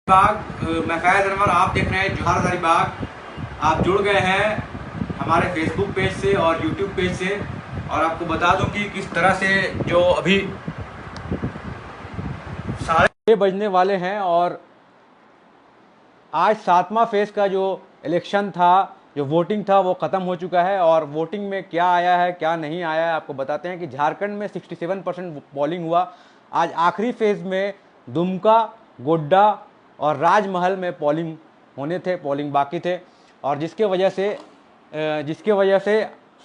बाग मैं फैज़ अनवर, आप देख रहे हैं जोहार हज़ारीबाग। आप जुड़ गए हैं हमारे फेसबुक पेज से और यूट्यूब पेज से। और आपको बता दूं कि किस तरह से जो अभी 6:30 बजने वाले हैं और आज 7वां फेज का जो इलेक्शन था, जो वोटिंग था, वो ख़त्म हो चुका है। और वोटिंग में क्या आया है क्या नहीं आया है आपको बताते हैं कि झारखंड में 67% पोलिंग हुआ। आज आखिरी फेज में दुमका, गोड्डा और राजमहल में पोलिंग होने थे, पोलिंग बाकी थे। और जिसके वजह से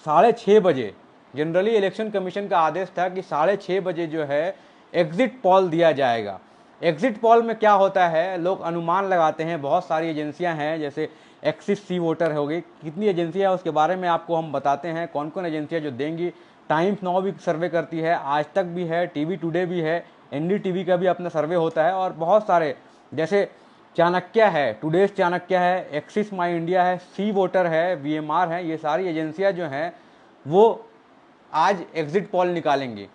6:30 बजे जनरली इलेक्शन कमीशन का आदेश था कि 6:30 बजे जो है एग्जिट पोल दिया जाएगा। एग्जिट पोल में क्या होता है, लोग अनुमान लगाते हैं। बहुत सारी एजेंसियां हैं, जैसे एक्सिस सी वोटर हो गई, कितनी एजेंसियां हैं उसके बारे में आपको हम बताते हैं कौन कौन एजेंसियां जो देंगी। टाइम्स नाउ भी सर्वे करती है, आज तक भी है, टीवी टुडे भी है, एनडीटीवी का भी अपना सर्वे होता है। और बहुत सारे जैसे चाणक्य है, टुडेज चाणक्य है, एक्सिस माई इंडिया है, सी वोटर है, वीएमआर है, ये सारी एजेंसियां जो हैं वो आज एग्जिट पोल निकालेंगी।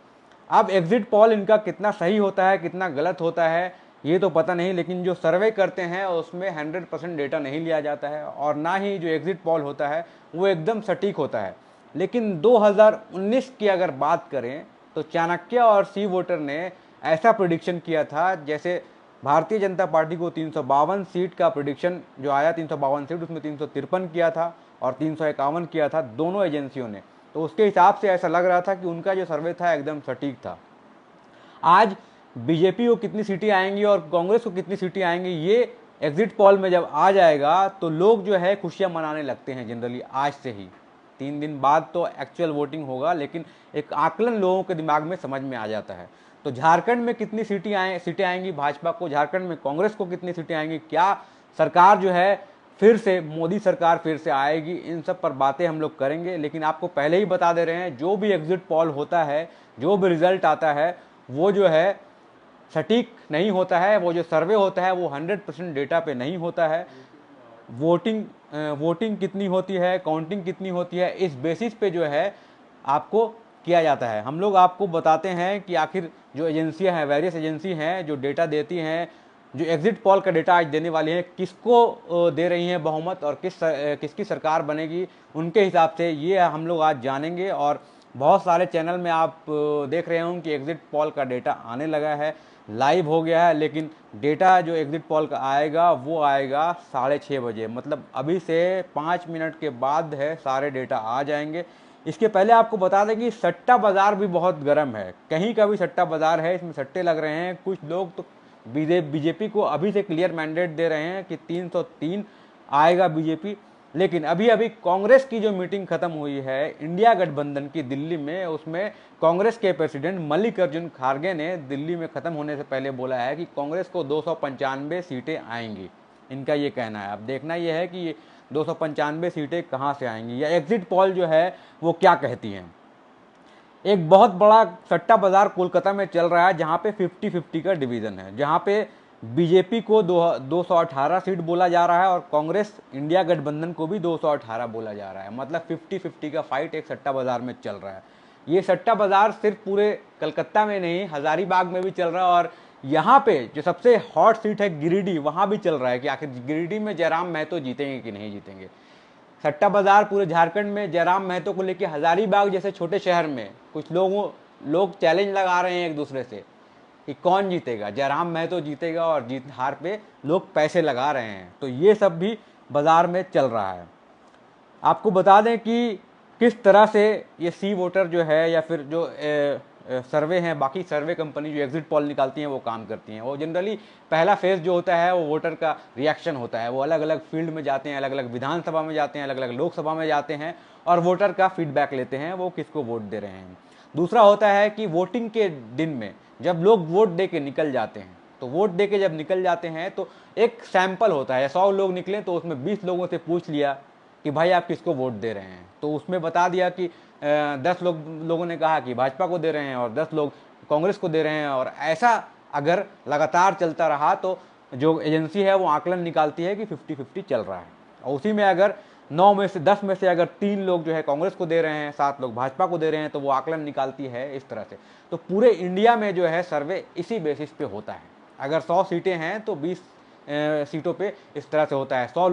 अब एग्जिट पोल इनका कितना सही होता है कितना गलत होता है ये तो पता नहीं, लेकिन जो सर्वे करते हैं उसमें 100% डेटा नहीं लिया जाता है और ना ही जो एग्जिट पोल होता है वो एकदम सटीक होता है। लेकिन 2019 की अगर बात करें तो चाणक्य और सी वोटर ने ऐसा प्रिडिक्शन किया था, जैसे भारतीय जनता पार्टी को 352 सीट का प्रिडिक्शन जो आया, 352 सीट, उसमें 353 किया था और 351 किया था दोनों एजेंसियों ने। तो उसके हिसाब से ऐसा लग रहा था कि उनका जो सर्वे था एकदम सटीक था। आज बीजेपी को कितनी सीटें आएंगी और कांग्रेस को कितनी सीटें आएंगी ये एग्जिट पोल में जब आ जाएगा तो लोग जो है खुशियां मनाने लगते हैं जनरली आज से ही। 3 दिन बाद तो एक्चुअल वोटिंग होगा, लेकिन एक आकलन लोगों के दिमाग में समझ में आ जाता है। तो झारखंड में कितनी सीटें आएंगी भाजपा को, झारखंड में कांग्रेस को कितनी सीटें आएंगी, क्या सरकार जो है फिर से मोदी सरकार फिर से आएगी, इन सब पर बातें हम लोग करेंगे। लेकिन आपको पहले ही बता दे रहे हैं, जो भी एग्जिट पोल होता है, जो भी रिजल्ट आता है, वो जो है सटीक नहीं होता है। वो जो सर्वे होता है वो 100% डेटा पे नहीं होता है। वोटिंग कितनी होती है, काउंटिंग कितनी होती है, इस बेसिस पे जो है आपको किया जाता है। हम लोग आपको बताते हैं कि आखिर जो एजेंसियां हैं, वेरियस एजेंसी हैं जो डेटा देती हैं, जो एग्जिट पोल का डेटा आज देने वाली हैं, किसको दे रही हैं बहुमत और किसकी सरकार बनेगी, उनके हिसाब से ये हम लोग आज जानेंगे। और बहुत सारे चैनल में आप देख रहे होंगे कि एग्जिट पोल का डेटा आने लगा है, लाइव हो गया है। लेकिन डेटा जो एग्जिट पोल का आएगा वो आएगा 6:30 बजे, मतलब अभी से 5 मिनट के बाद है, सारे डेटा आ जाएंगे। इसके पहले आपको बता दें कि सट्टा बाजार भी बहुत गर्म है, कहीं का भी सट्टा बाजार है, इसमें सट्टे लग रहे हैं। कुछ लोग तो बीजेपी को अभी से क्लियर मैंडेट दे रहे हैं कि 303 आएगा बीजेपी। लेकिन अभी अभी कांग्रेस की जो मीटिंग खत्म हुई है इंडिया गठबंधन की दिल्ली में, उसमें कांग्रेस के प्रेसिडेंट मल्लिकार्जुन खड़गे ने दिल्ली में खत्म होने से पहले बोला है कि कांग्रेस को 295 सीटें आएंगी। इनका ये कहना है। अब देखना यह है कि ये 295 सीटें कहां से आएंगी या एग्जिट पोल जो है वो क्या कहती हैं। एक बहुत बड़ा सट्टा बाजार कोलकाता में चल रहा है, जहां पे 50-50 का डिवीजन है, जहां पे बीजेपी को 218 सीट बोला जा रहा है और कांग्रेस इंडिया गठबंधन को भी 218 बोला जा रहा है। मतलब 50-50 का फाइट एक सट्टा बाजार में चल रहा है। ये सट्टा बाजार सिर्फ पूरे कलकत्ता में नहीं, हजारीबाग में भी चल रहा है। और यहाँ पे जो सबसे हॉट सीट है गिरिडीह, वहां भी चल रहा है कि आखिर गिरिडीह में जयराम महतो जीतेंगे कि नहीं जीतेंगे। सट्टा बाजार पूरे झारखंड में जयराम महतो को लेकर हजारीबाग जैसे छोटे शहर में कुछ लोग चैलेंज लगा रहे हैं एक दूसरे से कि कौन जीतेगा, जयराम महतो जीतेगा और जीत हार पे लोग पैसे लगा रहे हैं। तो ये सब भी बाजार में चल रहा है। आपको बता दें कि किस तरह से ये सी वोटर जो है या फिर जो सर्वे हैं, बाकी सर्वे कंपनी जो एग्जिट पोल निकालती हैं वो काम करती हैं। वो जनरली पहला फेज जो होता है वो वोटर का रिएक्शन होता है, वो अलग अलग फील्ड में जाते हैं, अलग अलग विधानसभा में जाते हैं, अलग अलग लोकसभा में जाते हैं और वोटर का फीडबैक लेते हैं वो किसको वोट दे रहे हैं। दूसरा होता है कि वोटिंग के दिन में जब लोग वोट दे के निकल जाते हैं, तो वोट दे के जब निकल जाते हैं तो एक सैंपल होता है, 100 लोग निकले तो उसमें 20 लोगों से पूछ लिया कि भाई आप किसको वोट दे रहे हैं, तो उसमें बता दिया कि 10 लोगों ने कहा कि भाजपा को दे रहे हैं और 10 लोग कांग्रेस को दे रहे हैं। और ऐसा अगर लगातार चलता रहा तो जो एजेंसी है वो आकलन निकालती है कि 50-50 चल रहा है। और उसी में अगर 9 में से 10 में से अगर 3 लोग जो है कांग्रेस को दे रहे हैं, 7 लोग भाजपा को दे रहे हैं, तो वो आकलन निकालती है इस तरह से। तो पूरे इंडिया में जो है सर्वे इसी बेसिस पे होता है। अगर 100 सीटें हैं तो 20 सीटों पे इस तरह से होता है। 100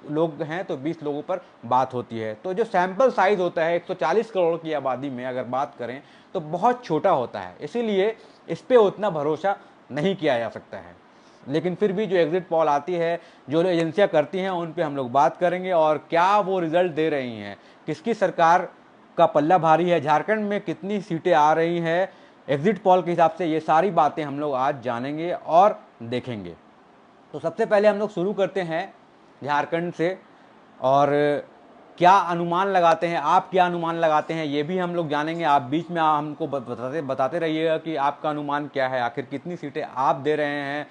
लोग हैं तो 20 लोगों पर बात होती है। तो जो सैंपल साइज होता है 140 करोड़ की आबादी में अगर बात करें तो बहुत छोटा होता है, इसीलिए इस पर उतना भरोसा नहीं किया जा सकता है। लेकिन फिर भी जो एग्जिट पोल आती है, जो एजेंसियां करती हैं, उन पे हम लोग बात करेंगे और क्या वो रिजल्ट दे रही हैं, किसकी सरकार का पल्ला भारी है, झारखंड में कितनी सीटें आ रही हैं एग्जिट पोल के हिसाब से, ये सारी बातें हम लोग आज जानेंगे और देखेंगे। तो सबसे पहले हम लोग शुरू करते हैं झारखंड से, और क्या अनुमान लगाते हैं, आप क्या अनुमान लगाते हैं ये भी हम लोग जानेंगे। आप बीच में हमको बताते रहिएगा कि आपका अनुमान क्या है, आखिर कितनी सीटें आप दे रहे हैं।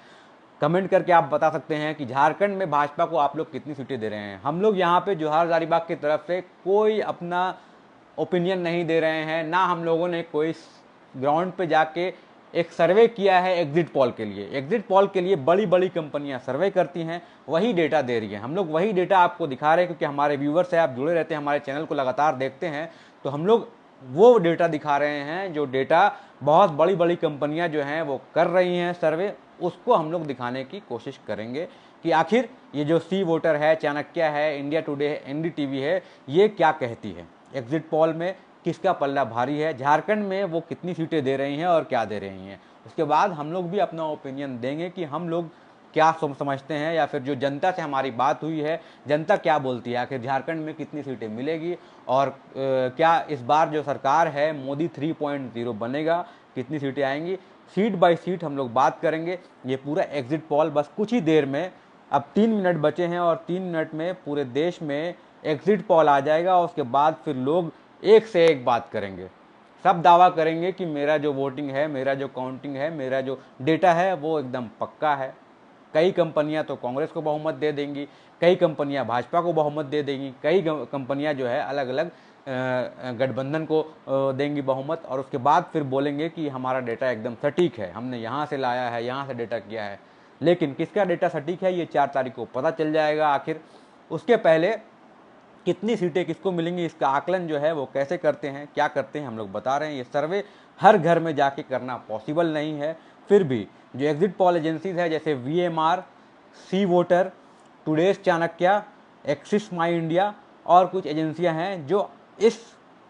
कमेंट करके आप बता सकते हैं कि झारखंड में भाजपा को आप लोग कितनी सीटें दे रहे हैं। हम लोग यहाँ पे जोहार हजारीबाग की तरफ से कोई अपना ओपिनियन नहीं दे रहे हैं, ना हम लोगों ने कोई ग्राउंड पे जाके एक सर्वे किया है एग्जिट पोल के लिए। एग्जिट पोल के लिए बड़ी बड़ी कंपनियां सर्वे करती हैं, वही डेटा दे रही है। हम लोग वही डेटा आपको दिखा रहे हैं क्योंकि हमारे व्यूवर्स हैं, आप जुड़े रहते हैं, हमारे चैनल को लगातार देखते हैं, तो हम लोग वो डेटा दिखा रहे हैं जो डेटा बहुत बड़ी बड़ी कंपनियां जो हैं वो कर रही हैं सर्वे, उसको हम लोग दिखाने की कोशिश करेंगे कि आखिर ये जो सी वोटर है, चाणक्य है, इंडिया टुडे है, एनडीटीवी है, ये क्या कहती है एग्जिट पोल में किसका पल्ला भारी है, झारखंड में वो कितनी सीटें दे रही हैं और क्या दे रही हैं। उसके बाद हम लोग भी अपना ओपिनियन देंगे कि हम लोग क्या समझते हैं, या फिर जो जनता से हमारी बात हुई है, जनता क्या बोलती है, आखिर झारखंड में कितनी सीटें मिलेगी, और क्या इस बार जो सरकार है मोदी 3.0 बनेगा, कितनी सीटें आएंगी। सीट बाय सीट हम लोग बात करेंगे। ये पूरा एग्जिट पोल बस कुछ ही देर में, अब 3 मिनट बचे हैं और 3 मिनट में पूरे देश में एग्जिट पोल आ जाएगा। और उसके बाद फिर लोग एक से एक बात करेंगे, सब दावा करेंगे कि मेरा जो वोटिंग है, मेरा जो काउंटिंग है, मेरा जो डेटा है वो एकदम पक्का है। कई कंपनियां तो कांग्रेस को बहुमत दे देंगी, कई कंपनियां भाजपा को बहुमत दे देंगी, कई कंपनियां जो है अलग अलग गठबंधन को देंगी बहुमत, और उसके बाद फिर बोलेंगे कि हमारा डेटा एकदम सटीक है, हमने यहाँ से लाया है, यहाँ से डेटा किया है। लेकिन किसका डेटा सटीक है ये 4 तारीख को पता चल जाएगा। आखिर उसके पहले कितनी सीटें किसको मिलेंगी, इसका आकलन जो है वो कैसे करते हैं, क्या करते हैं, हम लोग बता रहे हैं। ये सर्वे हर घर में जाके करना पॉसिबल नहीं है, फिर भी जो एग्जिट पोल एजेंसीज है जैसे VMR, C Voter, today's Chanakya, Axis My India और कुछ एजेंसियां हैं जो इस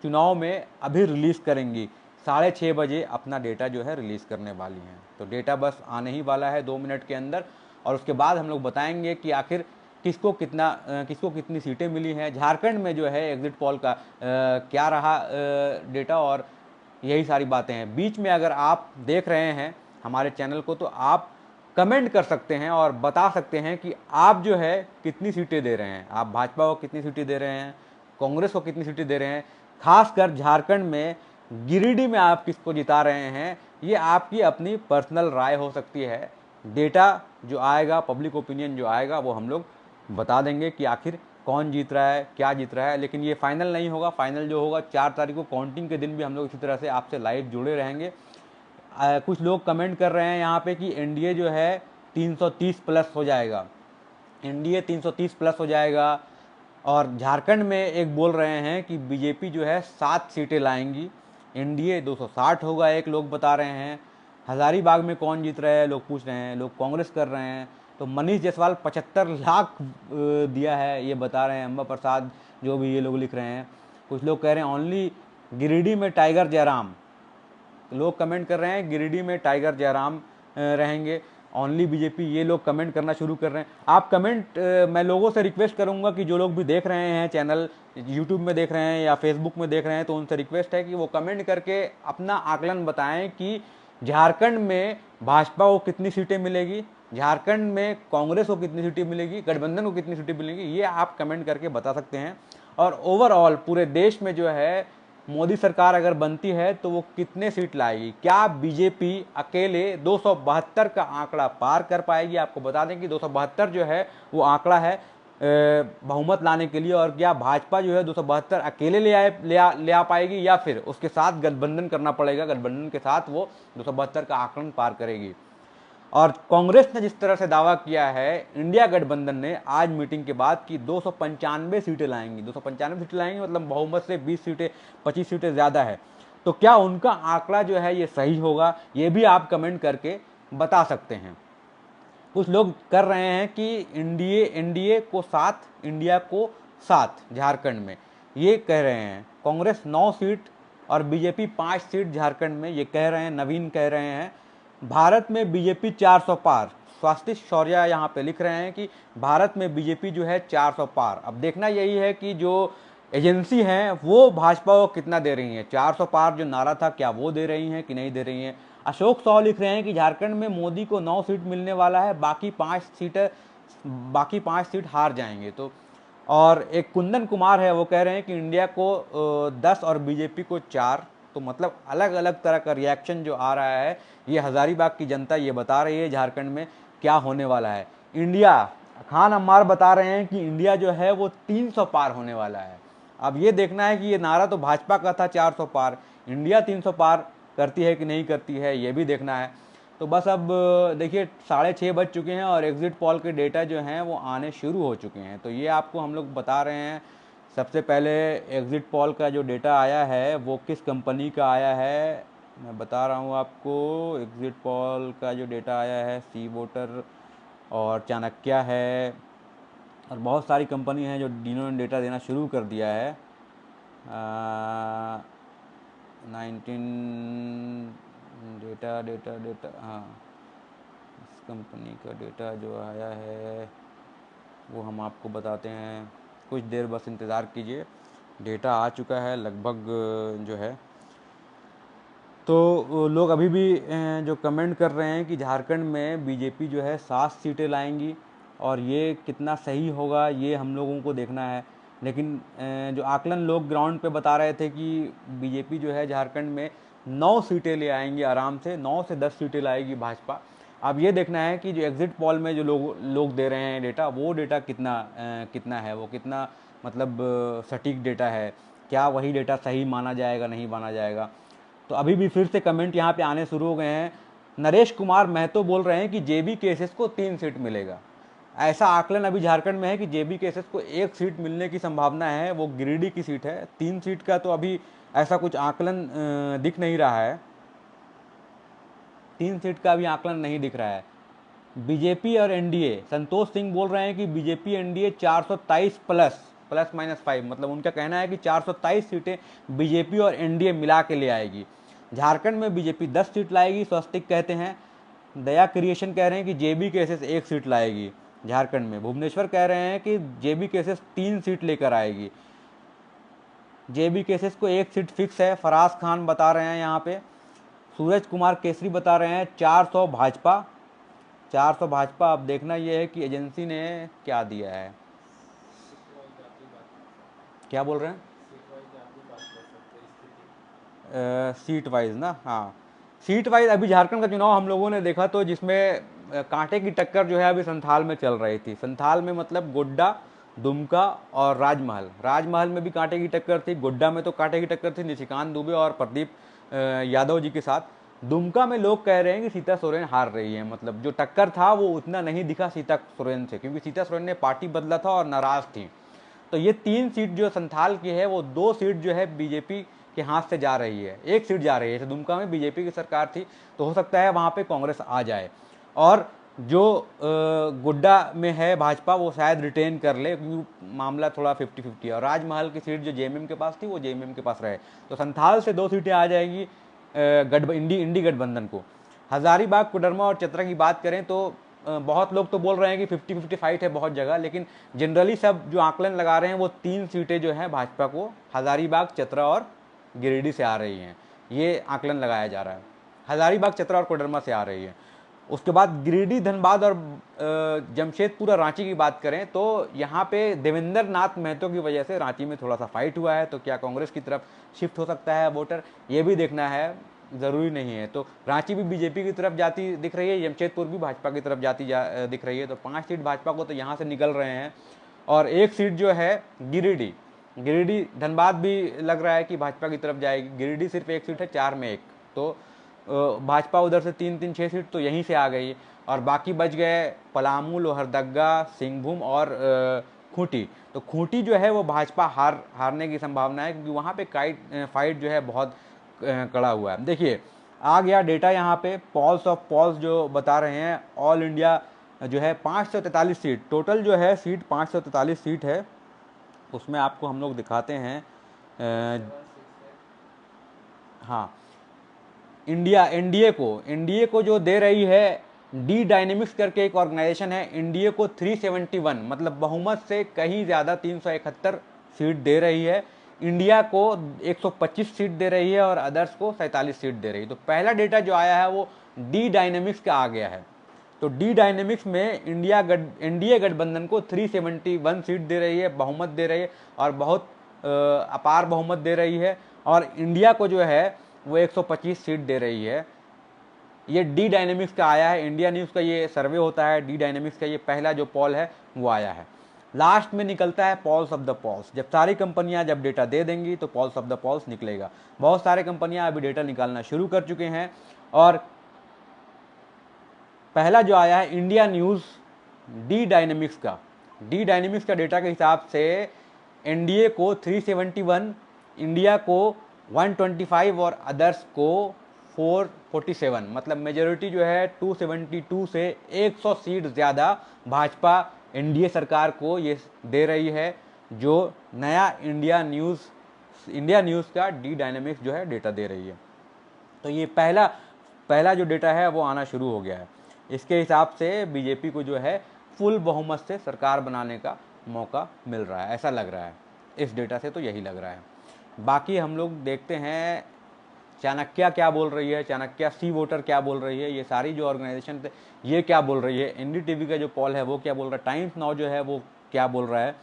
चुनाव में अभी रिलीज़ करेंगी। 6:30 बजे अपना डेटा जो है रिलीज़ करने वाली हैं। तो डेटा बस आने ही वाला है 2 मिनट के अंदर, और उसके बाद हम लोग बताएंगे कि आखिर किसको कितनी सीटें मिली हैं। झारखंड में जो है एग्जिट पोल का क्या रहा डेटा, और यही सारी बातें हैं। बीच में अगर आप देख रहे हैं हमारे चैनल को तो आप कमेंट कर सकते हैं और बता सकते हैं कि आप जो है कितनी सीटें दे रहे हैं, आप भाजपा को कितनी सीटें दे रहे हैं, कांग्रेस को कितनी सीटें दे रहे हैं। खासकर झारखंड में गिरिडीह में आप किसको जिता रहे हैं, ये आपकी अपनी पर्सनल राय हो सकती है। डेटा जो आएगा, पब्लिक ओपिनियन जो आएगा, वो हम लोग बता देंगे कि आखिर कौन जीत रहा है, क्या जीत रहा है। लेकिन ये फाइनल नहीं होगा, फाइनल जो होगा 4 तारीख को काउंटिंग के दिन भी हम लोग इसी तरह से आपसे लाइव जुड़े रहेंगे। कुछ लोग कमेंट कर रहे हैं यहाँ पे कि एनडीए जो है 330 प्लस हो जाएगा, एनडीए 330 प्लस हो जाएगा। और झारखंड में एक बोल रहे हैं कि बीजेपी जो है 7 सीटें लाएंगी, एनडीए 260 होगा, एक लोग बता रहे हैं। हजारीबाग में कौन जीत रहा है लोग पूछ रहे हैं, लोग कांग्रेस कर रहे हैं। तो मनीष जायसवाल 75 लाख दिया है ये बता रहे हैं, अंबा प्रसाद जो भी ये लोग लिख रहे हैं। कुछ लोग कह रहे हैं ओनली गिरिडीह में टाइगर जयराम, लोग कमेंट कर रहे हैं गिरिडीह में टाइगर जयराम रहेंगे, ओनली बीजेपी, ये लोग कमेंट करना शुरू कर रहे हैं। आप कमेंट, मैं लोगों से रिक्वेस्ट करूंगा कि जो लोग भी देख रहे हैं चैनल, यूट्यूब में देख रहे हैं या फेसबुक में देख रहे हैं, तो उनसे रिक्वेस्ट है कि वो कमेंट करके अपना आकलन बताएं कि झारखंड में भाजपा को कितनी सीटें मिलेगी, झारखंड में कांग्रेस को कितनी सीटें मिलेगी, गठबंधन को कितनी सीटें मिलेंगी, ये आप कमेंट करके बता सकते हैं। और ओवरऑल पूरे देश में जो है मोदी सरकार अगर बनती है तो वो कितने सीट लाएगी, क्या बीजेपी अकेले 272 का आंकड़ा पार कर पाएगी। आपको बता दें कि 272 जो है वो आंकड़ा है बहुमत लाने के लिए, और क्या भाजपा जो है 272 अकेले ले आ पाएगी, या फिर उसके साथ गठबंधन करना पड़ेगा, गठबंधन के साथ वो 272 का आंकड़न पार करेगी। और कांग्रेस ने जिस तरह से दावा किया है, इंडिया गठबंधन ने आज मीटिंग के बाद कि 295 सीटें लाएंगी, 295 सीटें लाएंगी, मतलब बहुमत से 20 सीटें 25 सीटें ज़्यादा है। तो क्या उनका आंकड़ा जो है ये सही होगा, ये भी आप कमेंट करके बता सकते हैं। कुछ लोग कर रहे हैं कि एनडीए को 7, इंडिया को 7 झारखंड में, ये कह रहे हैं। कांग्रेस 9 सीट और बीजेपी 5 सीट झारखंड में, ये कह रहे हैं, नवीन कह रहे हैं। भारत में बीजेपी 400 पार, स्वास्थ्य शौर्या यहाँ पे लिख रहे हैं कि भारत में बीजेपी जो है 400 पार। अब देखना यही है कि जो एजेंसी हैं वो भाजपा को कितना दे रही हैं। 400 पार जो नारा था, क्या वो दे रही हैं कि नहीं दे रही हैं। अशोक सौ लिख रहे हैं कि झारखंड में मोदी को 9 सीट मिलने वाला है, बाकी 5 सीट हार जाएंगे। तो और एक कुंदन कुमार है, वो कह रहे हैं कि इंडिया को 10 और बीजेपी को 4। तो मतलब अलग अलग तरह का रिएक्शन जो आ रहा है, ये हज़ारीबाग की जनता ये बता रही है झारखंड में क्या होने वाला है। इंडिया, खान अम्मार बता रहे हैं कि इंडिया जो है वो 300 पार होने वाला है। अब ये देखना है कि ये नारा तो भाजपा का था 400 पार, इंडिया 300 पार करती है कि नहीं करती है, ये भी देखना है। तो बस अब देखिए 6:30 बज चुके हैं और एग्ज़िट पोल के डेटा जो हैं वो आने शुरू हो चुके हैं। तो ये आपको हम लोग बता रहे हैं। सबसे पहले एग्ज़िट पोल का जो डेटा आया है वो किस कंपनी का आया है, मैं बता रहा हूँ आपको। एग्ज़िट पोल का जो डेटा आया है, सी वोटर और चाणक्य है, और बहुत सारी कंपनी हैं जो जिन्होंने डेटा देना शुरू कर दिया है। 19 डेटा डेटा डेटा हाँ, इस कंपनी का डेटा जो आया है वो हम आपको बताते हैं। कुछ देर बस इंतज़ार कीजिए, डेटा आ चुका है लगभग जो है। तो लोग अभी भी जो कमेंट कर रहे हैं कि झारखंड में बीजेपी जो है 7 सीटें लाएंगी, और ये कितना सही होगा ये हम लोगों को देखना है। लेकिन जो आकलन लोग ग्राउंड पे बता रहे थे कि बीजेपी जो है झारखंड में 9 सीटें ले आएंगी आराम से, 9 से 10 सीटें लाएगी भाजपा। अब ये देखना है कि जो एग्ज़िट पोल में जो लोग दे रहे हैं डेटा, वो डेटा कितना है, वो कितना मतलब सटीक डेटा है, क्या वही डेटा सही माना जाएगा नहीं माना जाएगा। तो अभी भी फिर से कमेंट यहाँ पे आने शुरू हो गए हैं। नरेश कुमार महतो बोल रहे हैं कि जेबी केसेस को 3 सीट मिलेगा। ऐसा आकलन अभी झारखंड में है कि जेबी केसेस को 1 सीट मिलने की संभावना है, वो गिरिडीह की सीट है। 3 सीट का तो अभी ऐसा कुछ आकलन दिख नहीं रहा है, 3 सीट का अभी आकलन नहीं दिख रहा है। बीजेपी और एनडीए, संतोष सिंह बोल रहे हैं कि बीजेपी एनडीए 423 प्लस माइनस 5, मतलब उनका कहना है कि 423 सीटें बीजेपी और एनडीए मिला के ले आएगी। झारखंड में बीजेपी 10 सीट लाएगी, स्वस्तिक कहते हैं। दया क्रिएशन कह रहे हैं कि जेबी केसेस 1 सीट लाएगी झारखंड में। भुवनेश्वर कह रहे हैं कि जेबी केसेस 3 सीट लेकर आएगी। जेबी केसेस को 1 सीट फिक्स है, फराज खान बता रहे हैं यहाँ पे। सूरज कुमार केसरी बता रहे हैं 400 भाजपा, 400 भाजपा। अब देखना यह है कि एजेंसी ने क्या दिया है। क्या बोल रहे हैं, सीट वाइज ना, हाँ सीट वाइज अभी झारखंड का चुनाव हम लोगों ने देखा तो जिसमें कांटे की टक्कर जो है अभी संथाल में चल रही थी। संथाल में मतलब गोड्डा, दुमका और राजमहल में भी कांटे की टक्कर थी। गोड्डा में तो कांटे की टक्कर थी निशिकांत दुबे और प्रदीप यादव जी के साथ। दुमका में लोग कह रहे हैं कि सीता सोरेन हार रही है, मतलब जो टक्कर था वो उतना नहीं दिखा सीता सोरेन से, क्योंकि सीता सोरेन ने पार्टी बदला था और नाराज थी। तो ये 3 सीट जो संथाल की है, वो 2 सीट जो है बीजेपी के हाथ से जा रही है, 1 सीट जा रही है। तो दुमका में बीजेपी की सरकार थी, तो हो सकता है वहाँ पे कांग्रेस आ जाए, और जो गोड्डा में है भाजपा वो शायद रिटेन कर ले, क्योंकि मामला थोड़ा 50-50 और राजमहल की सीट जो जेएमएम के पास थी वो जेएमएम के पास रहे। तो संथाल से 2 सीटें आ जाएगी इंडी गठबंधन को। हजारीबाग, कोडरमा और चतरा की बात करें तो बहुत लोग तो बोल रहे हैं कि 50-50 फाइट है बहुत जगह, लेकिन जनरली सब जो आकलन लगा रहे हैं वो 3 सीटें जो हैं भाजपा को हजारीबाग, चतरा और गिरिडीह से आ रही हैं, ये आकलन लगाया जा रहा है। हजारीबाग, चतरा और कोडरमा से आ रही है। उसके बाद गिरिडीह, धनबाद और जमशेदपुर और रांची की बात करें तो यहाँ पे देवेंद्र नाथ महतो की वजह से रांची में थोड़ा सा फाइट हुआ है। तो क्या कांग्रेस की तरफ शिफ्ट हो सकता है वोटर, ये भी देखना है, ज़रूरी नहीं है। तो रांची भी बीजेपी की तरफ जाती दिख रही है, जमशेदपुर भी भाजपा की तरफ दिख रही है। तो 5 सीट भाजपा को तो यहाँ से निकल रहे हैं, और 1 सीट जो है गिरिडीह, धनबाद भी लग रहा है कि भाजपा की तरफ जाएगी। गिरिडीह सिर्फ 1 सीट है, 4 में 1, तो भाजपा उधर से 3-3, 6 सीट तो यहीं से आ गई, और बाकी बच गए पलामू, लोहरदग्गा, सिंहभूम और खूंटी। तो खूंटी जो है वो भाजपा हारने की संभावना है, क्योंकि वहाँ पे फाइट जो है बहुत कड़ा हुआ है। देखिए आ गया डेटा यहाँ पे, पॉल्स ऑफ पॉल्स जो बता रहे हैं, ऑल इंडिया जो है 543 सीट, टोटल जो है सीट 543 सीट है। उसमें आपको हम लोग दिखाते हैं हाँ, एनडीए को जो दे रही है डी डायनेमिक्स करके एक ऑर्गेनाइजेशन है, एनडीए को 371 मतलब बहुमत से कहीं ज़्यादा 371 सीट दे रही है। इंडिया को 125 सीट दे रही है और अदर्स को 47 सीट दे रही है। तो पहला डेटा जो आया है वो डी डायनेमिक्स का आ गया है। तो डी डायनेमिक्स में एनडीए गठबंधन को 371 सीट दे रही है, बहुमत दे रही है और बहुत अपार बहुमत दे रही है। और इंडिया को जो है वो 125 सीट दे रही है। ये डी डायनेमिक्स का आया है, इंडिया न्यूज़ का ये सर्वे होता है, डी डायनेमिक्स का ये पहला जो पॉल है वो आया है। लास्ट में निकलता है पॉल्स ऑफ द पॉल्स। जब सारी कंपनियां जब डेटा दे देंगी तो पॉल्स ऑफ द पॉल्स निकलेगा। बहुत सारे कंपनियां अभी डेटा निकालना शुरू कर चुके हैं और पहला जो आया है इंडिया न्यूज़ डी डायनेमिक्स का डेटा के हिसाब से एनडीए को 371, इंडिया को 125 और अदर्स को 447, मतलब मेजोरिटी जो है 272 से 100 सीट ज़्यादा भाजपा एनडीए सरकार को ये दे रही है। जो नया इंडिया न्यूज़ का डी डायनेमिक्स जो है डेटा दे रही है। तो ये पहला जो डेटा है वो आना शुरू हो गया है। इसके हिसाब से बीजेपी को जो है फुल बहुमत से सरकार बनाने का मौका मिल रहा है, ऐसा लग रहा है। इस डेटा से तो यही लग रहा है। बाकी हम लोग देखते हैं चाणक्य क्या बोल रही है, चाणक्य सी वोटर क्या बोल रही है, ये सारी जो ऑर्गेनाइजेशन थे ये क्या बोल रही है, एनडीटीवी का जो पॉल है वो क्या बोल रहा है, टाइम्स नाउ जो है वो क्या बोल रहा है,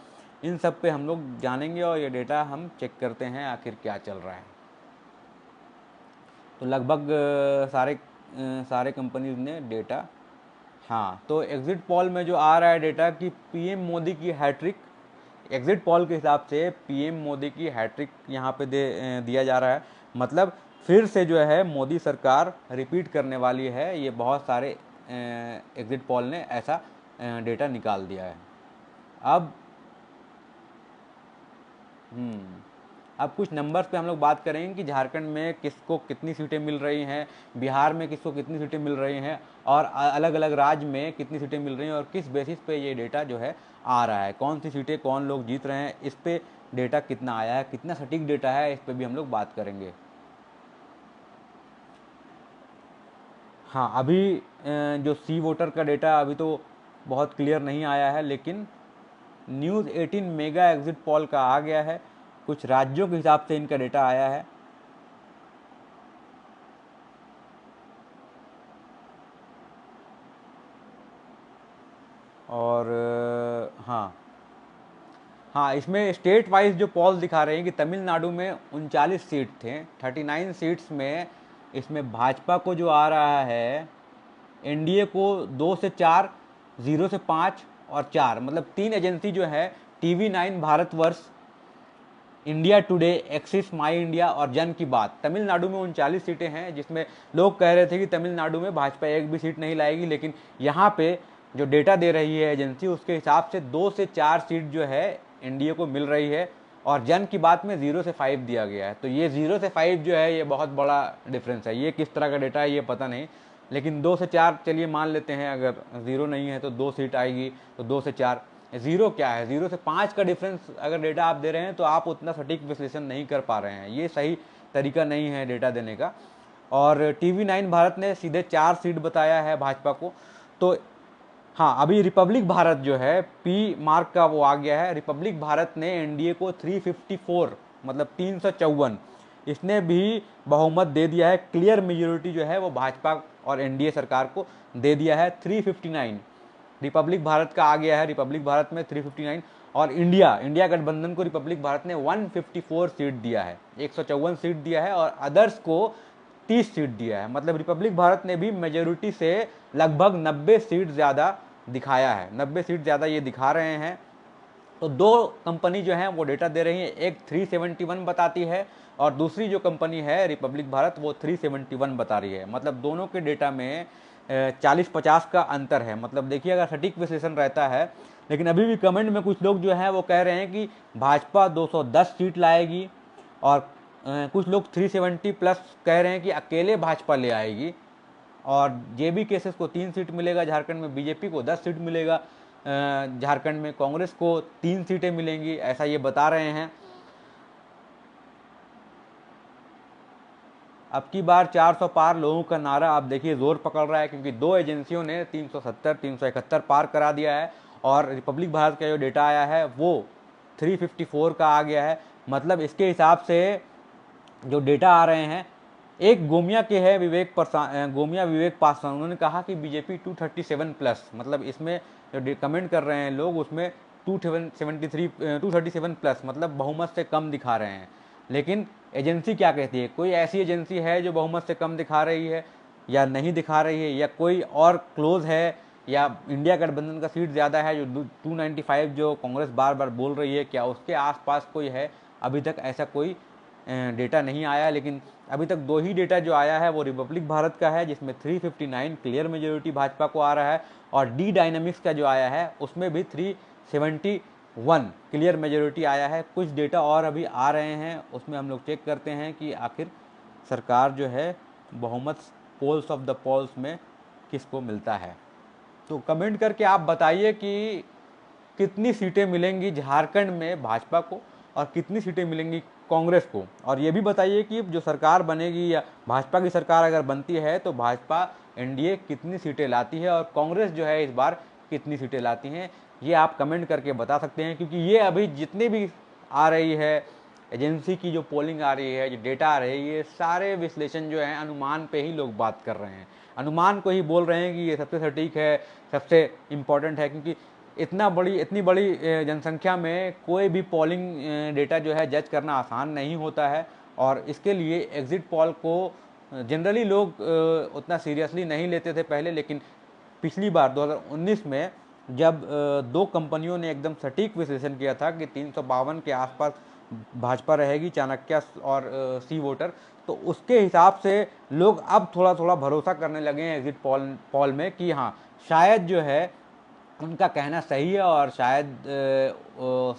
इन सब पे हम लोग जानेंगे और ये डेटा हम चेक करते हैं आखिर क्या चल रहा है। तो लगभग सारे कंपनीज ने डेटा, हाँ, तो एग्जिट पॉल में जो आ रहा है डेटा कि पीएम मोदी की हैट्रिक, एग्जिट पॉल के हिसाब से पीएम मोदी की हैट्रिक यहाँ पे दिया जा रहा है। मतलब फिर से जो है मोदी सरकार रिपीट करने वाली है। ये बहुत सारे एग्जिट पॉल ने ऐसा डेटा निकाल दिया है। अब कुछ नंबर्स पे हम लोग बात करेंगे कि झारखंड में किसको कितनी सीटें मिल रही हैं, बिहार में किसको कितनी सीटें मिल रही हैं और अलग अलग राज्य में कितनी सीटें मिल रही हैं और किस बेसिस पे ये डेटा जो है आ रहा है, कौन सी सीटें कौन लोग जीत रहे हैं, इस पे डेटा कितना आया है, कितना सटीक डेटा है, इस पे भी हम लोग बात करेंगे। हाँ, अभी जो सी वोटर का डेटा अभी तो बहुत क्लियर नहीं आया है, लेकिन न्यूज़ 18 मेगा एग्जिट पॉल का आ गया है। कुछ राज्यों के हिसाब से इनका डेटा आया है। और हाँ, इसमें स्टेट वाइज जो पॉल दिखा रहे हैं कि तमिलनाडु में 39 सीट थे, 39 सीट्स में इसमें भाजपा को जो आ रहा है, एनडीए को 2 से 4, 0 से 5 और 4, मतलब 3 एजेंसी जो है TV9 Bharatvarsh, India today, axis My India और जन की बात, तमिलनाडु में 39 सीटें हैं, जिसमें लोग कह रहे थे कि तमिलनाडु में भाजपा एक भी सीट नहीं लाएगी, लेकिन यहाँ पे जो डेटा दे रही है एजेंसी उसके हिसाब से 2 से 4 सीट जो है एनडीए को मिल रही है और जन की बात में 0 से 5 दिया गया है। तो ये 0 से 5 जो है ये बहुत बड़ा डिफरेंस है। ये किस तरह का डेटा है ये पता नहीं, लेकिन 2 से 4 चलिए मान लेते हैं, अगर 0 नहीं है तो 2 सीट आएगी, तो 2 से 4। 0 क्या है, 0 से 5 का डिफरेंस अगर डेटा आप दे रहे हैं तो आप उतना सटीक विश्लेषण नहीं कर पा रहे हैं, ये सही तरीका नहीं है डेटा देने का। और TV9 भारत ने सीधे 4 सीट बताया है भाजपा को। तो हाँ, अभी रिपब्लिक भारत जो है पी मार्क का वो आ गया है, रिपब्लिक भारत ने एनडीए को 354 मतलब 354, इसने भी बहुमत दे दिया है। क्लियर मेजोरिटी जो है वो भाजपा और एनडीए सरकार को दे दिया है। 359 रिपब्लिक भारत का आ गया है, रिपब्लिक भारत में 359। और इंडिया गठबंधन को रिपब्लिक भारत ने 154 सीट दिया है, 154 सीट दिया है और अदर्स को 30 सीट दिया है। मतलब रिपब्लिक भारत ने भी मेजोरिटी से लगभग 90 सीट ज़्यादा दिखाया है, 90 सीट ज़्यादा ये दिखा रहे हैं। तो दो कंपनी जो है वो डेटा दे रही है, एक 371 बताती है और दूसरी जो कंपनी है रिपब्लिक भारत वो 371 बता रही है। मतलब दोनों के डेटा में 40-50 का अंतर है। मतलब देखिए, अगर सटीक विश्लेषण रहता है, लेकिन अभी भी कमेंट में कुछ लोग जो हैं वो कह रहे हैं कि भाजपा 210 सीट लाएगी और कुछ लोग 370 प्लस कह रहे हैं कि अकेले भाजपा ले आएगी और जेबी केसेस को 3 सीट मिलेगा झारखंड में, बीजेपी को 10 सीट मिलेगा झारखंड में, कांग्रेस को 3 सीटें मिलेंगी, ऐसा ये बता रहे हैं। अब की बार 400 पार लोगों का नारा आप देखिए जोर पकड़ रहा है, क्योंकि दो एजेंसियों ने 370 371 पार करा दिया है और रिपब्लिक भारत का जो डेटा आया है वो 354 का आ गया है। मतलब इसके हिसाब से जो डेटा आ रहे हैं, एक गोमिया के है गोमिया विवेक पासवान, उन्होंने कहा कि बीजेपी 237 प्लस, मतलब इसमें जो कमेंट कर रहे हैं लोग उसमें 237 प्लस मतलब बहुमत से कम दिखा रहे हैं। लेकिन एजेंसी क्या कहती है? कोई ऐसी एजेंसी है जो बहुमत से कम दिखा रही है या नहीं दिखा रही है, या कोई और क्लोज है, या इंडिया गठबंधन का सीट ज़्यादा है जो 295 जो कांग्रेस बार बार बोल रही है, क्या उसके आसपास कोई है? अभी तक ऐसा कोई डेटा नहीं आया। लेकिन अभी तक 2 ही डेटा जो आया है वो रिपब्लिक भारत का है, जिसमें 359 क्लियर मेजोरिटी भाजपा को आ रहा है, और डी डायनामिक्स का जो आया है उसमें भी 371 क्लियर मेजोरिटी आया है। कुछ डेटा और अभी आ रहे हैं, उसमें हम लोग चेक करते हैं कि आखिर सरकार जो है बहुमत पोल्स ऑफ द पोल्स में किसको मिलता है। तो कमेंट करके आप बताइए कि कितनी सीटें मिलेंगी झारखंड में भाजपा को और कितनी सीटें मिलेंगी कांग्रेस को, और ये भी बताइए कि जो सरकार बनेगी या भाजपा की सरकार अगर बनती है तो भाजपा एनडीए कितनी सीटें लाती है और कांग्रेस जो है इस बार कितनी सीटें लाती हैं। ये आप कमेंट करके बता सकते हैं, क्योंकि ये अभी जितने भी आ रही है एजेंसी की जो पोलिंग आ रही है, जो डेटा आ रही है, ये सारे विश्लेषण जो है अनुमान पे ही लोग बात कर रहे हैं, अनुमान को ही बोल रहे हैं कि ये सबसे सटीक है, सबसे इम्पोर्टेंट है। क्योंकि इतनी बड़ी जनसंख्या में कोई भी पोलिंग डेटा जो है जज करना आसान नहीं होता है, और इसके लिए एग्जिट पोल को जनरली लोग उतना सीरियसली नहीं लेते थे पहले। लेकिन पिछली बार 2019 में जब 2 कंपनियों ने एकदम सटीक विश्लेषण किया था कि 352 के आसपास भाजपा रहेगी, चाणक्य और सी वोटर, तो उसके हिसाब से लोग अब थोड़ा थोड़ा भरोसा करने लगे हैं एग्जिट पोल में कि हाँ शायद जो है उनका कहना सही है, और शायद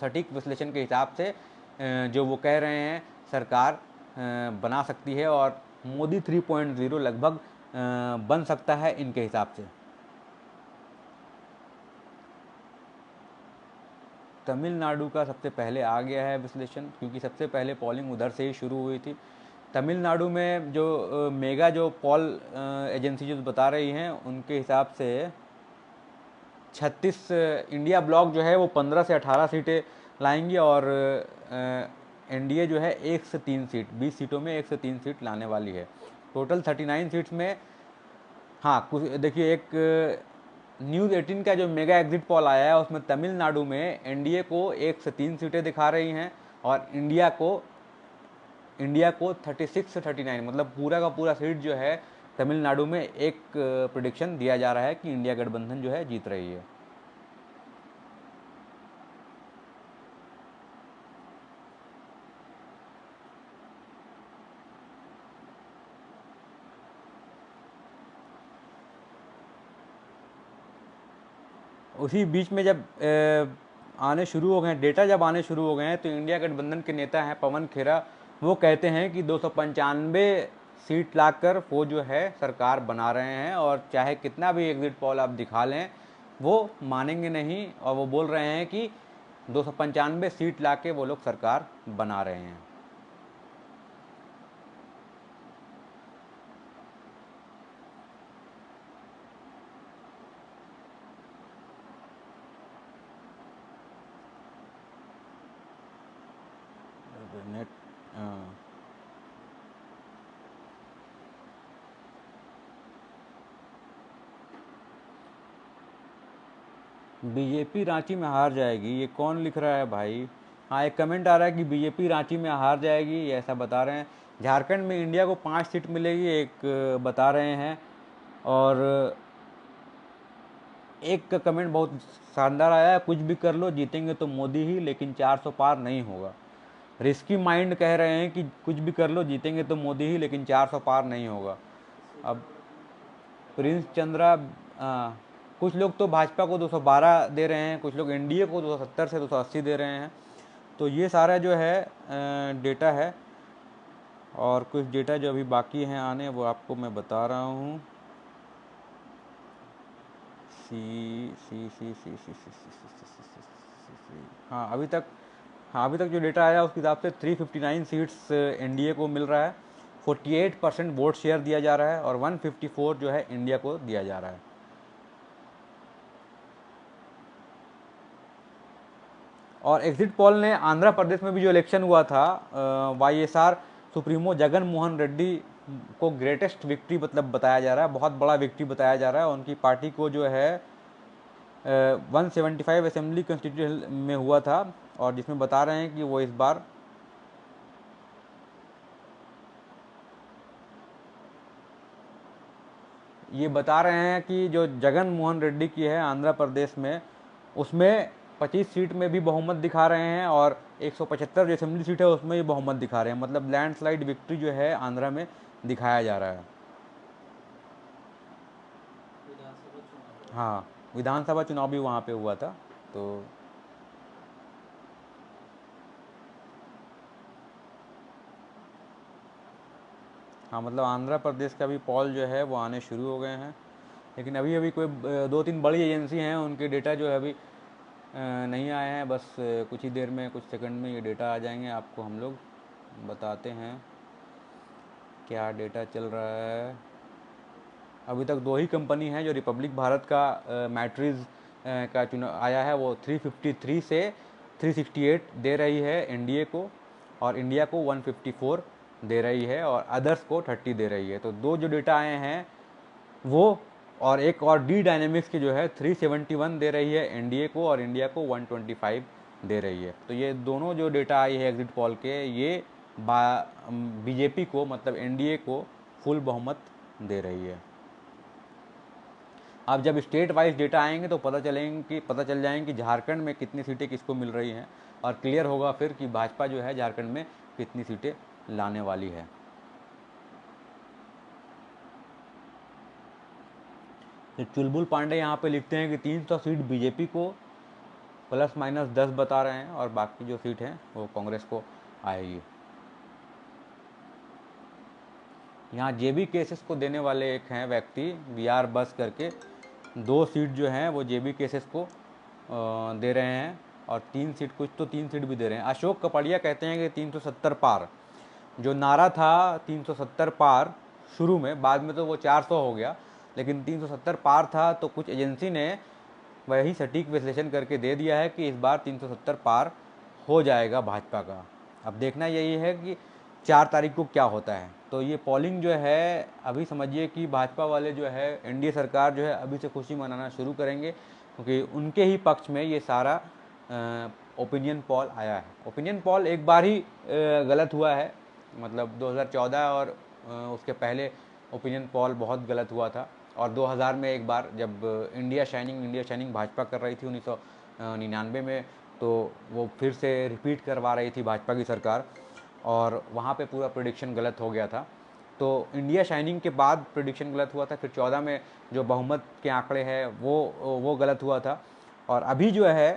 सटीक विश्लेषण के हिसाब से जो वो कह रहे हैं सरकार बना सकती है, और मोदी 3.0 लगभग बन सकता है इनके हिसाब से। तमिलनाडु का सबसे पहले आ गया है विश्लेषण, क्योंकि सबसे पहले पोलिंग उधर से ही शुरू हुई थी। तमिलनाडु में जो मेगा जो पोल एजेंसी जो बता रही हैं उनके हिसाब से 36 इंडिया ब्लॉक जो है वो 15 से 18 सीटें लाएंगी, और एनडीए जो है 1 से 3 सीट, 20 सीटों में 1 से 3 सीट लाने वाली है। टोटल 39 सीट्स में हाँ कुछ देखिए, एक न्यूज़ 18 का जो मेगा एग्जिट पोल आया है उसमें तमिलनाडु में एनडीए को 1 से 3 सीटें दिखा रही हैं, और इंडिया को 36 से 39 मतलब पूरा का पूरा सीट जो है तमिलनाडु में एक प्रेडिक्शन दिया जा रहा है कि इंडिया गठबंधन जो है जीत रही है। उसी बीच में जब आने शुरू हो गए डेटा, जब आने शुरू हो गए हैं, तो इंडिया गठबंधन के नेता हैं पवन खेरा, वो कहते हैं कि 295 सीट लाकर वो जो है सरकार बना रहे हैं, और चाहे कितना भी एग्जिट पोल आप दिखा लें वो मानेंगे नहीं, और वो बोल रहे हैं कि 295 सीट लाके वो लोग सरकार बना रहे हैं। नेट बीजेपी रांची में हार जाएगी, ये कौन लिख रहा है भाई? हाँ, एक कमेंट आ रहा है कि बीजेपी रांची में हार जाएगी, ये ऐसा बता रहे हैं। झारखंड में इंडिया को 5 सीट मिलेगी, एक बता रहे हैं। और एक का कमेंट बहुत शानदार आया है, कुछ भी कर लो जीतेंगे तो मोदी ही, लेकिन 400 पार नहीं होगा। रिस्की माइंड कह रहे हैं कि कुछ भी कर लो जीतेंगे तो मोदी ही, लेकिन 400 पार नहीं होगा। अब प्रिंस चंद्रा, कुछ लोग तो भाजपा को 212 दे रहे हैं, कुछ लोग एनडीए को 270 से 280 दे रहे हैं। तो ये सारा जो है डेटा है, और कुछ डेटा जो अभी बाकी हैं आने वो आपको मैं बता रहा हूँ। सी सी सी सी सी सी सी सी सी सी हाँ अभी तक जो डेटा आया उस हिसाब से 359 सीट्स एनडीए को मिल रहा है, 48% वोट शेयर दिया जा रहा है और 154 जो है इंडिया को दिया जा रहा है। और एग्जिट पोल ने आंध्र प्रदेश में भी जो इलेक्शन हुआ था, वाईएसआर सुप्रीमो जगन मोहन रेड्डी को ग्रेटेस्ट विक्ट्री मतलब बताया जा रहा है, बहुत बड़ा विक्ट्री बताया जा रहा है। उनकी पार्टी को जो है 175 असेंबली कॉन्स्टिट्यूशन में हुआ था और जिसमें बता रहे हैं कि वो इस बार ये बता रहे हैं कि जो जगन मोहन रेड्डी की है आंध्र प्रदेश में, उसमें 25 सीट में भी बहुमत दिखा रहे हैं और 175 जो असेंबली सीट है उसमें भी बहुमत दिखा रहे हैं। मतलब लैंडस्लाइड विक्ट्री जो है आंध्रा में दिखाया जा रहा है। हाँ, विधानसभा चुनाव भी वहाँ पे हुआ था। तो हाँ, मतलब आंध्र प्रदेश का भी पॉल जो है वो आने शुरू हो गए हैं, लेकिन अभी अभी कोई 2-3 बड़ी एजेंसी हैं उनके डेटा जो है अभी नहीं आए हैं। बस कुछ ही देर में, कुछ सेकंड में ये डेटा आ जाएंगे, आपको हम लोग बताते हैं क्या डेटा चल रहा है। अभी तक 2 ही कंपनी हैं जो रिपब्लिक भारत का मैट्रिज का चुनाव आया है, वो 353 से 368 दे रही है एनडीए को और इंडिया को 154 दे रही है और अदर्स को 30 दे रही है। तो 2 जो डेटा आए हैं वो, और एक और डी डायनेमिक्स की जो है 371 दे रही है एनडीए को और इंडिया को 125 दे रही है। तो ये दोनों जो डेटा आई है एग्जिट पोल के, ये बीजेपी को मतलब एनडीए को फुल बहुमत दे रही है। अब जब स्टेट वाइज डेटा आएंगे तो पता चल जाएंगे कि झारखंड में कितनी सीटें किसको मिल रही हैं और क्लियर होगा फिर कि भाजपा जो है झारखंड में कितनी सीटें लाने वाली है। तो चुलबुल पांडे यहाँ पे लिखते हैं कि 300 सीट बीजेपी को ±10 बता रहे हैं और बाकी जो सीट हैं वो कांग्रेस को आएगी। यहाँ जेबी केसेस को देने वाले एक हैं व्यक्ति बीआर बस करके, 2 सीट जो हैं वो जेबी केसेस को दे रहे हैं और 3 सीट, कुछ तो 3 सीट भी दे रहे हैं। अशोक कपड़िया कहते हैं कि 370 पार, जो नारा था 370 पार शुरू में, बाद में तो वो 400 हो गया, लेकिन 370 पार था। तो कुछ एजेंसी ने वही सटीक विश्लेषण करके दे दिया है कि इस बार 370 पार हो जाएगा भाजपा का। अब देखना यही है कि 4 तारीख को क्या होता है। तो ये पोलिंग जो है, अभी समझिए कि भाजपा वाले जो है, एनडीए सरकार जो है अभी से खुशी मनाना शुरू करेंगे, क्योंकि उनके ही पक्ष में ये सारा ओपिनियन पोल आया है। ओपिनियन पोल एक बार ही गलत हुआ है, मतलब 2014 और उसके पहले ओपिनियन पोल बहुत गलत हुआ था, और 2000 में एक बार जब इंडिया शाइनिंग भाजपा कर रही थी 1999 में, तो वो फिर से रिपीट करवा रही थी भाजपा की सरकार, और वहाँ पे पूरा प्रेडिक्शन गलत हो गया था। तो इंडिया शाइनिंग के बाद प्रेडिक्शन गलत हुआ था, फिर 14 में जो बहुमत के आंकड़े हैं वो गलत हुआ था। और अभी जो है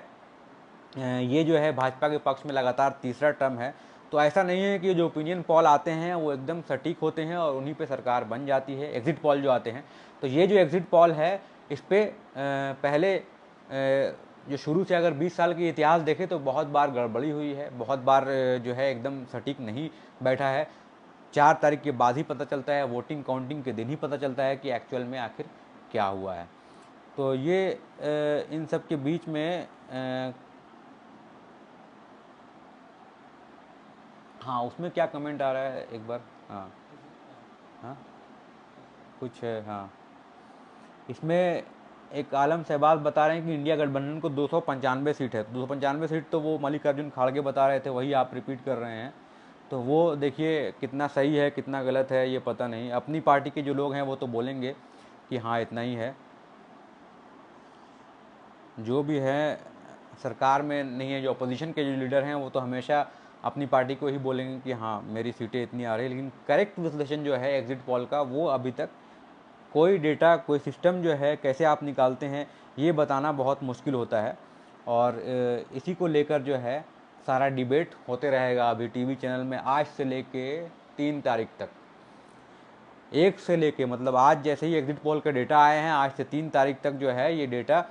ये जो है भाजपा के पक्ष में लगातार तीसरा टर्म है। तो ऐसा नहीं है कि जो ओपिनियन पॉल आते हैं वो एकदम सटीक होते हैं और उन्हीं पे सरकार बन जाती है, एग्जिट पॉल जो आते हैं। तो ये जो एग्जिट पॉल है, इस पर पहले जो शुरू से अगर 20 साल की इतिहास देखें तो बहुत बार गड़बड़ी हुई है, बहुत बार जो है एकदम सटीक नहीं बैठा है। 4 तारीख के बाद ही पता चलता है, वोटिंग काउंटिंग के दिन ही पता चलता है कि एक्चुअल में आखिर क्या हुआ है। तो ये इन सब के बीच में हाँ, उसमें क्या कमेंट आ रहा है एक बार। हाँ हाँ, कुछ है। हाँ, इसमें एक आलम शहबाज बता रहे हैं कि इंडिया गठबंधन को 295 सीट है। 295 सीट तो वो मल्लिकार्जुन खड़गे बता रहे थे, वही आप रिपीट कर रहे हैं। तो वो देखिए कितना सही है कितना गलत है ये पता नहीं। अपनी पार्टी के जो लोग हैं वो तो बोलेंगे कि हाँ इतना ही है, जो भी है सरकार में नहीं है, जो अपोजिशन के जो लीडर हैं वो तो हमेशा अपनी पार्टी को ही बोलेंगे कि हाँ मेरी सीटें इतनी आ रही है। लेकिन करेक्ट विश्लेषण जो है एग्जिट पोल का, वो अभी तक कोई डेटा, कोई सिस्टम जो है कैसे आप निकालते हैं ये बताना बहुत मुश्किल होता है। और इसी को लेकर जो है सारा डिबेट होते रहेगा अभी टीवी चैनल में आज से लेके 3 तारीख तक। 1 से लेके मतलब आज जैसे ही एग्जिट पोल के डेटा आए हैं, आज से 3 तारीख तक जो है ये डेटा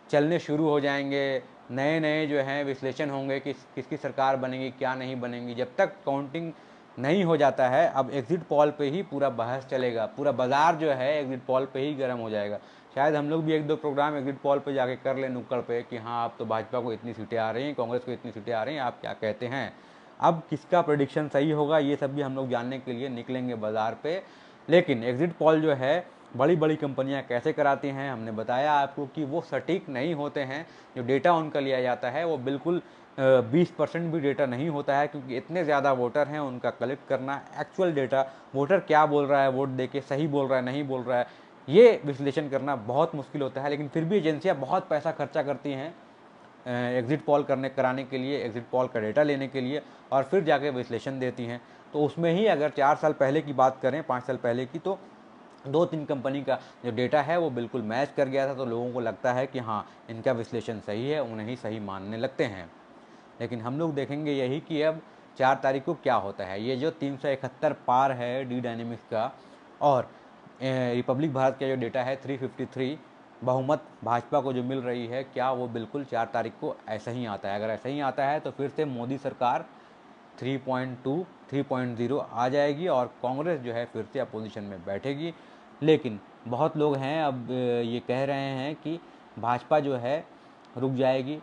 चलने शुरू हो जाएंगे। नए नए जो हैं विश्लेषण होंगे कि किसकी सरकार बनेगी, क्या नहीं बनेगी। जब तक काउंटिंग नहीं हो जाता है, अब एग्जिट पोल पे ही पूरा बहस चलेगा, पूरा बाजार जो है एग्जिट पोल पे ही गर्म हो जाएगा। शायद हम लोग भी 1-2 प्रोग्राम एग्जिट पोल पे जाके कर लें नुक्कड़ पे कि हाँ अब तो भाजपा को इतनी सीटें आ रही हैं, कांग्रेस को इतनी सीटें आ रही हैं, आप क्या कहते हैं। अब किसका प्रेडिक्शन सही होगा ये सब भी हम लोग जानने के लिए निकलेंगे बाजार पे। लेकिन एग्जिट पोल जो है बड़ी बड़ी कंपनियां कैसे कराती हैं, हमने बताया आपको कि वो सटीक नहीं होते हैं। जो डेटा उनका लिया जाता है वो बिल्कुल 20% भी डेटा नहीं होता है, क्योंकि इतने ज़्यादा वोटर हैं, उनका कलेक्ट करना एक्चुअल डेटा, वोटर क्या बोल रहा है वोट देके, सही बोल रहा है नहीं बोल रहा है, ये विश्लेषण करना बहुत मुश्किल होता है। लेकिन फिर भी एजेंसियाँ बहुत पैसा खर्चा करती हैं एग्जिट पोल कराने के लिए, एग्जिट पोल का डेटा लेने के लिए, और फिर जाके विश्लेषण देती हैं। तो उसमें ही अगर 4 साल पहले की बात करें, 5 साल पहले की, तो 2-3 कंपनी का जो डेटा है वो बिल्कुल मैच कर गया था, तो लोगों को लगता है कि हाँ इनका विश्लेषण सही है, उन्हें ही सही मानने लगते हैं। लेकिन हम लोग देखेंगे यही कि अब 4 तारीख को क्या होता है। ये जो 371 पार है डी डायनेमिक्स का, और रिपब्लिक भारत का जो डेटा है 353 बहुमत भाजपा को जो मिल रही है, क्या वो बिल्कुल 4 तारीख को ऐसा ही आता है। अगर ऐसा ही आता है तो फिर से मोदी सरकार 3.2 3.0 आ जाएगी और कांग्रेस जो है फिर से अपोजिशन में बैठेगी। लेकिन बहुत लोग हैं अब ये कह रहे हैं कि भाजपा जो है रुक जाएगी।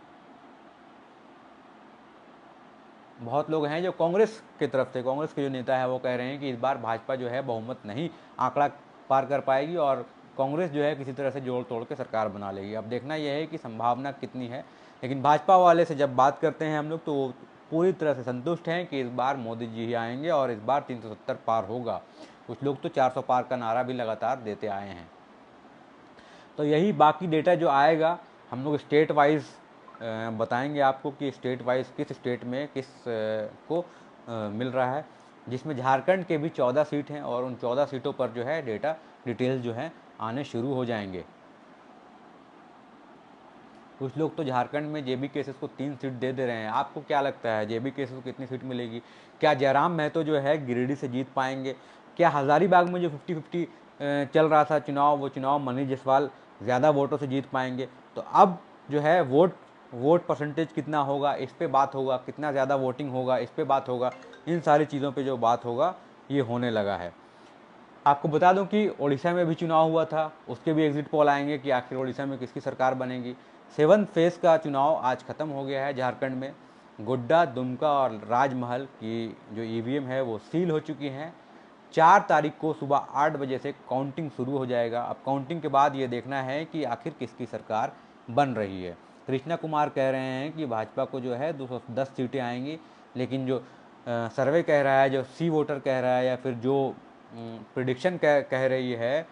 बहुत लोग हैं जो कांग्रेस की तरफ से, कांग्रेस के जो नेता है वो कह रहे हैं कि इस बार भाजपा जो है बहुमत नहीं आंकड़ा पार कर पाएगी और कांग्रेस जो है किसी तरह से जोड़ तोड़ के सरकार बना लेगी। अब देखना यह है कि संभावना कितनी है। लेकिन भाजपा वाले से जब बात करते हैं हम लोग, तो वो पूरी तरह से संतुष्ट हैं कि इस बार मोदी जी ही आएंगे और इस बार 370 पार होगा। कुछ लोग तो 400 पार का नारा भी लगातार देते आए हैं। तो यही बाकी डेटा जो आएगा हम लोग स्टेट वाइज बताएंगे आपको कि स्टेट वाइज किस स्टेट में किस को मिल रहा है, जिसमें झारखंड के भी 14 सीट हैं और उन 14 सीटों पर जो है डेटा डिटेल्स जो है आने शुरू हो जाएंगे। कुछ लोग तो झारखंड में जेबी केसेस को 3 सीट दे रहे हैं। आपको क्या लगता है जेबी केसेस को कितनी सीट मिलेगी? क्या जयराम महतो जो है गिरिडीह से जीत पाएंगे? क्या हज़ारीबाग में जो 50-50 चल रहा था चुनाव, वो चुनाव मनीष जायसवाल ज़्यादा वोटों से जीत पाएंगे? तो अब जो है वोट परसेंटेज कितना होगा इस पर बात होगा, कितना ज़्यादा वोटिंग होगा इस पर बात होगा, इन सारी चीज़ों पर जो बात होगा ये होने लगा है। आपको बता दूं कि ओडिशा में भी चुनाव हुआ था, उसके भी एग्जिट पोल आएंगे कि आखिर ओडिशा में किसकी सरकार बनेगी। 7th फेज का चुनाव आज खत्म हो गया है झारखंड में। गोड्डा, दुमका और राजमहल की जो ईवीएम है वो सील हो चुकी हैं। 4 तारीख को सुबह 8 बजे से काउंटिंग शुरू हो जाएगा। अब काउंटिंग के बाद ये देखना है कि आखिर किसकी सरकार बन रही है। कृष्णा कुमार कह रहे हैं कि भाजपा को जो है 210 सीटें आएंगी, लेकिन जो सर्वे कह रहा है, जो सी वोटर कह रहा है, या फिर जो प्रिडिक्शन कह रही है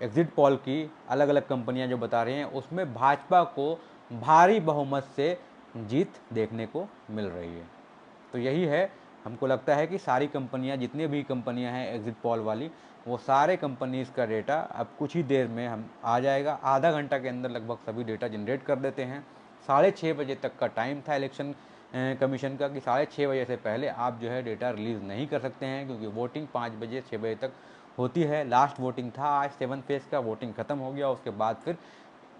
एग्जिट पोल की अलग अलग कंपनियां जो बता रही हैं, उसमें भाजपा को भारी बहुमत से जीत देखने को मिल रही है। तो यही है, हमको लगता है कि सारी कंपनियां, जितनी भी कंपनियां हैं एग्जिट पोल वाली, वो सारे कंपनीज़ का डेटा अब कुछ ही देर में हम आ जाएगा। आधा घंटा के अंदर लगभग सभी डेटा जनरेट कर देते हैं। 6:30 बजे तक का टाइम था इलेक्शन कमीशन का कि 6:30 बजे से पहले आप जो है डेटा रिलीज़ नहीं कर सकते हैं, क्योंकि वोटिंग 5 बजे 6 बजे तक होती है। लास्ट वोटिंग था आज, 7th फेज का वोटिंग ख़त्म हो गया। उसके बाद फिर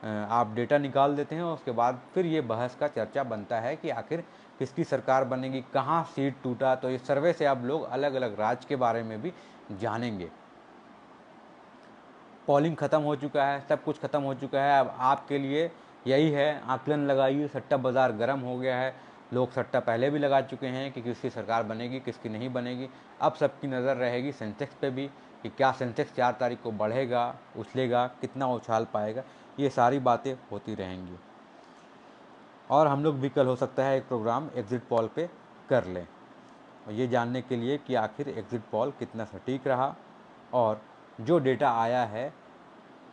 आप डेटा निकाल देते हैं, उसके बाद फिर ये बहस का चर्चा बनता है कि आखिर किसकी सरकार बनेगी, कहाँ सीट टूटा। तो इस सर्वे से आप लोग अलग अलग राज्य के बारे में भी जानेंगे। पोलिंग ख़त्म हो चुका है, सब कुछ ख़त्म हो चुका है। अब आपके लिए यही है, आकलन लगाइए। सट्टा बाज़ार गर्म हो गया है, लोग सट्टा पहले भी लगा चुके हैं कि किसकी सरकार बनेगी किसकी नहीं बनेगी। अब सबकी नज़र रहेगी सेंसेक्स पे भी कि क्या सेंसेक्स 4 तारीख को बढ़ेगा, उछलेगा, कितना उछाल पाएगा। ये सारी बातें होती रहेंगी। और हम लोग भी कल हो सकता है एक प्रोग्राम एग्जिट पोल पे कर लें, और ये जानने के लिए कि आखिर एग्जिट पोल कितना सटीक रहा। और जो डेटा आया है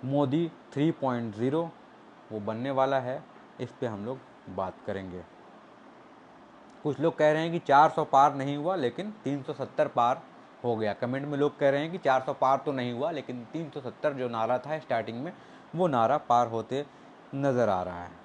मोदी 3.0 वो बनने वाला है, इस पे हम लोग बात करेंगे। कुछ लोग कह रहे हैं कि 400 पार नहीं हुआ लेकिन 370 पार हो गया। कमेंट में लोग कह रहे हैं कि 400 पार तो नहीं हुआ लेकिन 370 जो नारा था स्टार्टिंग में, वो नारा पार होते नज़र आ रहा है।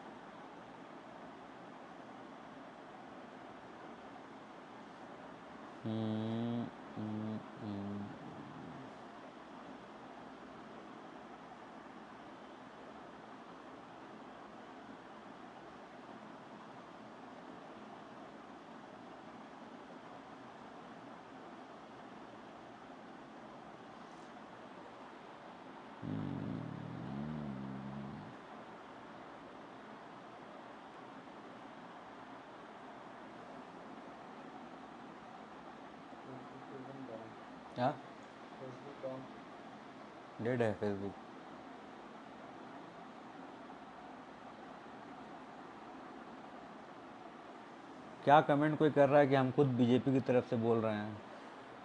क्या डेड है फेसबुक? क्या कमेंट कोई कर रहा है कि हम खुद बीजेपी की तरफ से बोल रहे हैं?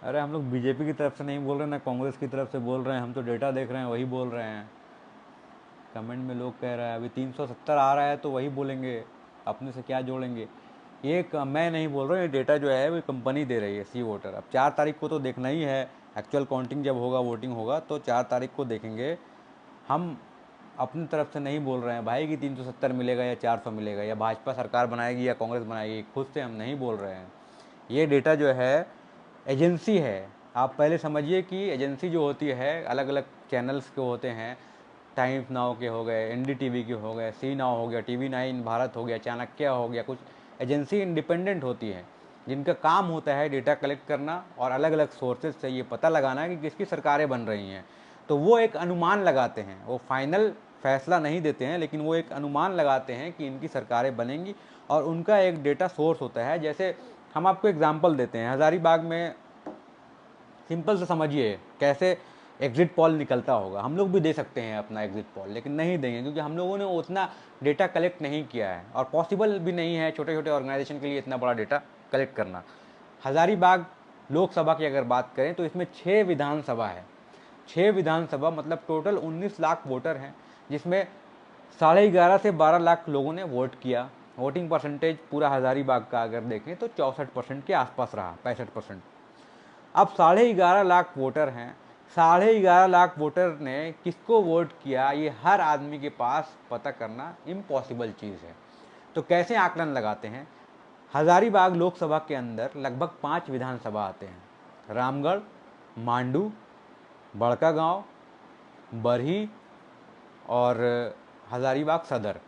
अरे हम लोग बीजेपी की तरफ से नहीं बोल रहे, ना कांग्रेस की तरफ से बोल रहे हैं, हम तो डेटा देख रहे हैं, वही बोल रहे हैं। कमेंट में लोग कह रहे हैं अभी 370 आ रहा है तो वही बोलेंगे, अपने से क्या जोड़ेंगे। मैं नहीं बोल रहा हूँ, ये डेटा जो है वो कंपनी दे रही है सी वोटर। अब 4 तारीख को तो देखना ही है, एक्चुअल काउंटिंग जब होगा, वोटिंग होगा तो 4 तारीख को देखेंगे। हम अपनी तरफ से नहीं बोल रहे हैं भाई कि 370 मिलेगा या 400 मिलेगा या भाजपा सरकार बनाएगी या कांग्रेस बनाएगी, खुद से हम नहीं बोल रहे हैं। ये डेटा जो है एजेंसी है, आप पहले समझिए कि एजेंसी जो होती है अलग अलग चैनल्स के होते हैं, टाइम्स नाउ के हो गए, एनडीटीवी के हो गए, सी नाउ हो गया, TV9 भारत हो गया, चाणक्य हो गया, कुछ एजेंसी इंडिपेंडेंट होती है जिनका काम होता है डेटा कलेक्ट करना और अलग अलग सोर्सेज से ये पता लगाना कि किसकी सरकारें बन रही हैं। तो वो एक अनुमान लगाते हैं, वो फाइनल फैसला नहीं देते हैं, लेकिन वो एक अनुमान लगाते हैं कि इनकी सरकारें बनेंगी और उनका एक डेटा सोर्स होता है। जैसे हम आपको एग्जांपल देते हैं, हज़ारीबाग में सिंपल से समझिए कैसे एग्जिट पोल निकलता होगा। हम लोग भी दे सकते हैं अपना एग्जिट पोल, लेकिन नहीं देंगे क्योंकि हम लोगों ने उतना डेटा कलेक्ट नहीं किया है और पॉसिबल भी नहीं है छोटे छोटे ऑर्गेनाइजेशन के लिए इतना बड़ा डेटा कलेक्ट करना। हज़ारीबाग लोकसभा की अगर बात करें तो इसमें 6 विधानसभा है। 6 विधानसभा मतलब टोटल 19 लाख वोटर हैं, जिसमें 11.5 से 12 लाख लोगों ने वोट किया। वोटिंग परसेंटेज पूरा हज़ारीबाग का अगर देखें तो 64% के आसपास रहा, 65%। अब 11.5 लाख वोटर हैं, 11.5 लाख वोटर ने किसको वोट किया ये हर आदमी के पास पता करना इम्पॉसिबल चीज़ है। तो कैसे आकलन लगाते हैं? हज़ारीबाग लोकसभा के अंदर लगभग 5 विधानसभा आते हैं, रामगढ़, मांडू, बड़कागांव, बरही और हज़ारीबाग सदर।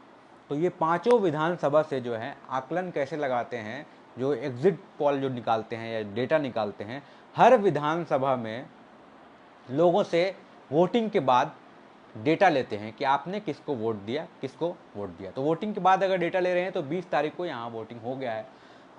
तो ये पांचों विधानसभा से जो है आकलन कैसे लगाते हैं, जो एग्जिट पोल जो निकालते हैं या डेटा निकालते हैं, हर विधानसभा में लोगों से वोटिंग के बाद डेटा लेते हैं कि आपने किसको वोट दिया, किसको वोट दिया। तो वोटिंग के बाद अगर डेटा ले रहे हैं तो 20 तारीख को यहाँ वोटिंग हो गया है।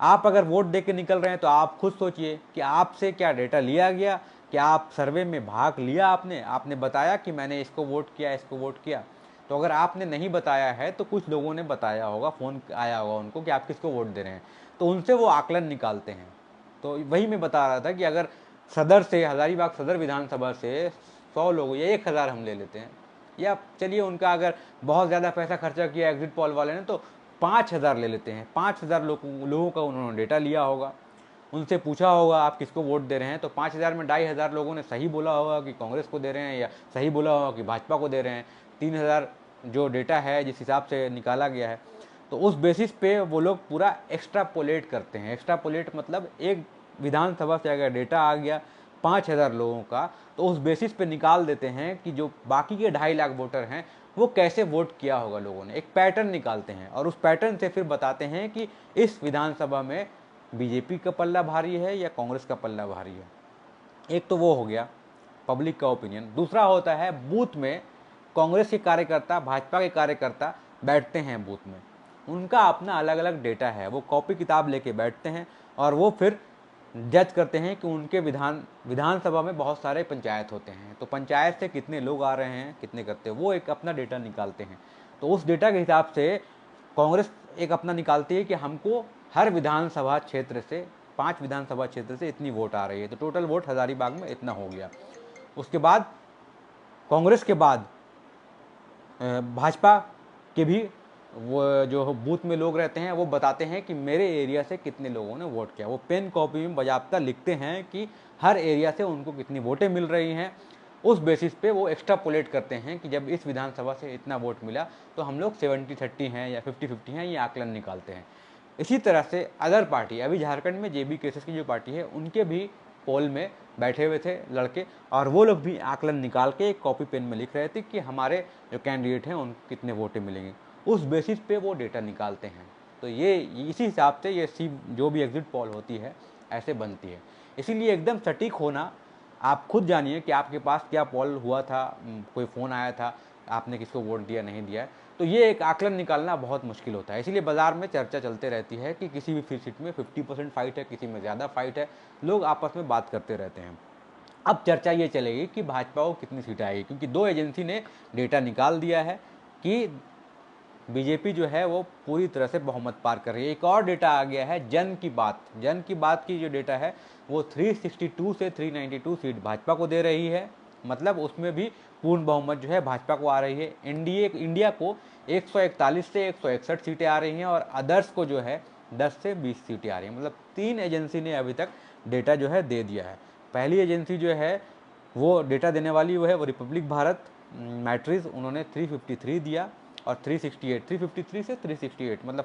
आप अगर वोट दे के निकल रहे हैं तो आप खुद सोचिए कि आपसे क्या डेटा लिया गया, क्या आप सर्वे में भाग लिया, आपने बताया कि मैंने इसको वोट किया, इसको वोट किया। तो अगर आपने नहीं बताया है तो कुछ लोगों ने बताया होगा, फ़ोन आया होगा उनको कि आप किसको वोट दे रहे हैं, तो उनसे वो आकलन निकालते हैं। तो वही मैं बता रहा था कि अगर सदर से, हज़ारीबाग सदर विधानसभा से 100 लोग या 1000 हम ले लेते हैं, या चलिए उनका अगर बहुत ज़्यादा पैसा खर्चा किया एग्जिट पोल वाले ने तो 5000 ले लेते हैं। 5000 लोगों का उन्होंने डेटा लिया होगा, उनसे पूछा होगा आप किसको वोट दे रहे हैं, तो 5000 में 2500 लोगों ने सही बोला होगा कि कांग्रेस को दे रहे हैं, या सही बोला होगा कि भाजपा को दे रहे हैं। 3000 जो डेटा है जिस हिसाब से निकाला गया है, तो उस बेसिस पे वो लोग पूरा एक्स्ट्रापोलेट करते हैं। एक्स्ट्रापोलेट मतलब एक विधानसभा से अगर डेटा आ गया 5000 लोगों का, तो उस बेसिस पे निकाल देते हैं कि जो बाकी के 2.5 लाख वोटर हैं वो कैसे वोट किया होगा लोगों ने। एक पैटर्न निकालते हैं और उस पैटर्न से फिर बताते हैं कि इस विधानसभा में बीजेपी का पल्ला भारी है या कांग्रेस का पल्ला भारी है। एक तो वो हो गया पब्लिक का ओपिनियन। दूसरा होता है बूथ में कांग्रेस के कार्यकर्ता, भाजपा के कार्यकर्ता बैठते हैं बूथ में, उनका अपना अलग अलग डेटा है, वो कॉपी किताब लेके बैठते हैं और वो फिर जज करते हैं कि उनके विधानसभा में बहुत सारे पंचायत होते हैं, तो पंचायत से कितने लोग आ रहे हैं, कितने करते हैं, वो एक अपना डेटा निकालते हैं। तो उस डेटा के हिसाब से कांग्रेस एक अपना निकालती है कि हमको हर विधानसभा क्षेत्र से, 5 विधानसभा क्षेत्र से इतनी वोट आ रही है, तो टोटल वोट हज़ारीबाग में इतना हो गया। उसके बाद कांग्रेस के बाद भाजपा के भी वो जो बूथ में लोग रहते हैं वो बताते हैं कि मेरे एरिया से कितने लोगों ने वोट किया। वो पेन कॉपी में बाकायदा लिखते हैं कि हर एरिया से उनको कितनी वोटें मिल रही हैं। उस बेसिस पे वो एक्स्ट्रापोलेट करते हैं कि जब इस विधानसभा से इतना वोट मिला तो हम लोग 70-30 हैं या 50-50 हैं, ये आकलन निकालते हैं। इसी तरह से अदर पार्टी, अभी झारखंड में JB केसेस की जो पार्टी है उनके भी पोल में बैठे हुए थे लड़के, और वो लोग भी आकलन निकाल के एक कॉपी पेन में लिख रहे थे कि हमारे जो कैंडिडेट हैं उनको कितने वोटें मिलेंगे। उस बेसिस पे वो डेटा निकालते हैं। तो ये इसी हिसाब से ये जो भी एग्जिट पोल होती है ऐसे बनती है। इसीलिए एकदम सटीक होना, आप खुद जानिए कि आपके पास क्या पोल हुआ था, कोई फ़ोन आया था, आपने किसको वोट दिया नहीं दिया है, तो ये एक आकलन निकालना बहुत मुश्किल होता है। इसीलिए बाज़ार में चर्चा चलते रहती है कि किसी भी सीट में 50% फाइट है, किसी में ज़्यादा फाइट है, लोग आपस में बात करते रहते हैं। अब चर्चा ये चलेगी कि भाजपा को कितनी सीटें आएगी, क्योंकि दो एजेंसी ने डेटा निकाल दिया है कि बीजेपी जो है वो पूरी तरह से बहुमत पार कर रही है। एक और डेटा आ गया है जन की बात की जो डेटा है वो 362 से 392 सीट भाजपा को दे रही है, मतलब उसमें भी पूर्ण बहुमत जो है भाजपा को आ रही है। इंडिया को 141 से 161 सीटें आ रही हैं और अदर्स को जो है 10 से 20 सीटें आ रही हैं। मतलब 3 एजेंसी ने अभी तक डेटा जो है दे दिया है। पहली एजेंसी जो है वो डेटा देने वाली वो है वो रिपब्लिक भारत मैट्रिक्स, उन्होंने 353 दिया और 353 से 368 मतलब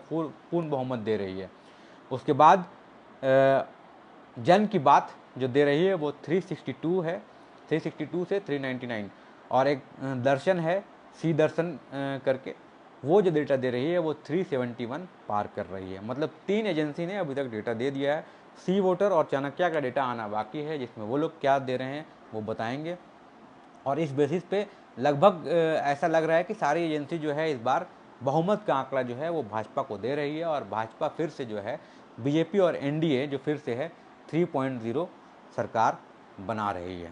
पूर्ण बहुमत दे रही है। उसके बाद जन की बात जो दे रही है वो 362 है, 362 से 399। और एक दर्शन है, सी दर्शन करके, वो जो डेटा दे रही है वो 371 पार कर रही है। मतलब 3 एजेंसी ने अभी तक डेटा दे दिया है। सी वोटर और चाणक्य का डेटा आना बाकी है, जिसमें वो लोग क्या दे रहे हैं वो बताएंगे। और इस बेसिस पे लगभग ऐसा लग रहा है कि सारी एजेंसी जो है इस बार बहुमत का आंकड़ा जो है वो भाजपा को दे रही है और भाजपा फिर से जो है बीजेपी और एनडीए जो फिर से है 3.0 सरकार बना रही है।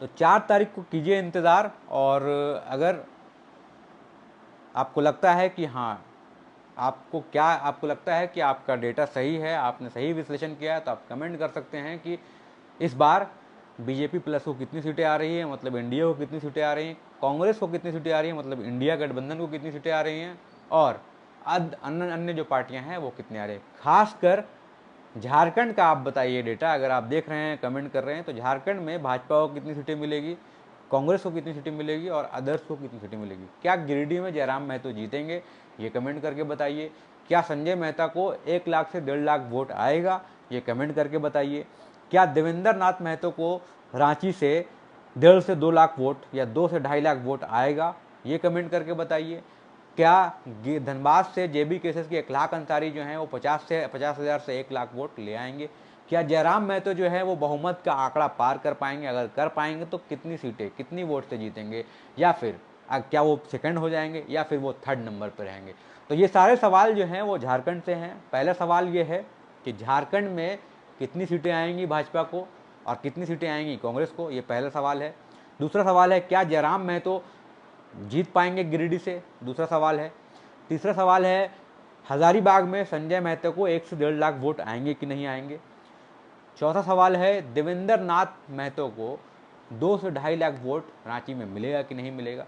तो 4 तारीख को कीजिए इंतज़ार, और अगर आपको लगता है कि हाँ आपको लगता है कि आपका डेटा सही है, आपने सही विश्लेषण किया है, तो आप कमेंट कर सकते हैं कि इस बार बीजेपी प्लस को कितनी सीटें आ रही है, मतलब एनडीए को कितनी सीटें आ रही हैं, कांग्रेस को कितनी सीटें आ रही हैं, मतलब इंडिया गठबंधन को कितनी सीटें आ रही हैं, और अन्य जो पार्टियां हैं वो कितनी आ रही हैं। खासकर झारखंड का आप बताइए डेटा, अगर आप देख रहे हैं कमेंट कर रहे हैं तो झारखंड में भाजपा को कितनी सीटें मिलेगी, कांग्रेस को कितनी सीटें मिलेगी और अदर्स को कितनी सीटें मिलेगी। क्या गिरिडीह में जयराम महतो जीतेंगे, ये कमेंट करके बताइए। क्या संजय मेहता को 1 लाख से 1.5 लाख वोट आएगा, ये कमेंट करके बताइए। क्या देवेंद्र नाथ महतो को रांची से 1.5 से 2 लाख वोट या 2 से 2.5 लाख वोट आएगा, ये कमेंट करके बताइए। क्या धनबाद से जेबी केसेस के इखलाक अंसारी जो हैं वो 50,000 से 1 लाख वोट ले आएंगे। क्या जयराम महतो जो है वो बहुमत का आंकड़ा पार कर पाएंगे, अगर कर पाएंगे तो कितनी सीटें कितनी वोट से जीतेंगे, या फिर क्या वो सेकंड हो जाएंगे या फिर वो थर्ड नंबर पर रहेंगे। तो ये सारे सवाल जो हैं वो झारखंड से हैं। पहला सवाल ये है कि झारखंड में कितनी सीटें आएंगी भाजपा को और कितनी सीटें आएंगी कांग्रेस को, ये पहला सवाल है। दूसरा सवाल है क्या जयराम महतो जीत पाएंगे गिरिडीह से, दूसरा सवाल है। तीसरा सवाल है हजारीबाग में संजय महतो को 1 से 1.5 लाख वोट आएंगे कि नहीं आएंगे। चौथा सवाल है देवेंद्र नाथ महतो को 2 से 2.5 लाख वोट रांची में मिलेगा कि नहीं मिलेगा।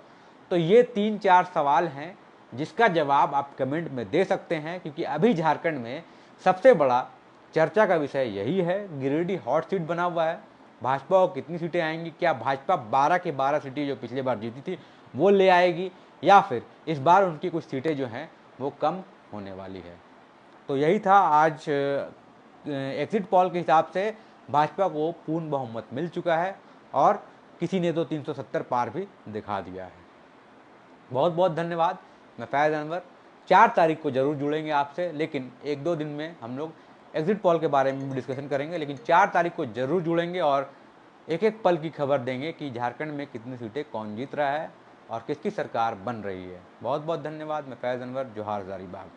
तो ये 3-4 सवाल हैं जिसका जवाब आप कमेंट में दे सकते हैं, क्योंकि अभी झारखंड में सबसे बड़ा चर्चा का विषय यही है। गिरिडीह हॉट सीट बना हुआ है। भाजपा को कितनी सीटें आएंगी, क्या भाजपा 12 के 12 सीटें जो पिछले बार जीती थी वो ले आएगी, या फिर इस बार उनकी कुछ सीटें जो हैं वो कम होने वाली है। तो यही था आज एग्जिट पोल के हिसाब से भाजपा को पूर्ण बहुमत मिल चुका है और किसी ने तो 370 पार भी दिखा दिया है। बहुत बहुत धन्यवाद। मैं फैज़ अनवर 4 तारीख को जरूर जुड़ेंगे आपसे, लेकिन 1-2 दिन में हम लोग एग्जिट पोल के बारे में भी डिस्कशन करेंगे, लेकिन 4 तारीख को जरूर जुड़ेंगे और एक एक पल की खबर देंगे कि झारखंड में कितनी सीटें कौन जीत रहा है और किसकी सरकार बन रही है। बहुत बहुत धन्यवाद। मैं फैज़ अनवर, जोहार हज़ारीबाग।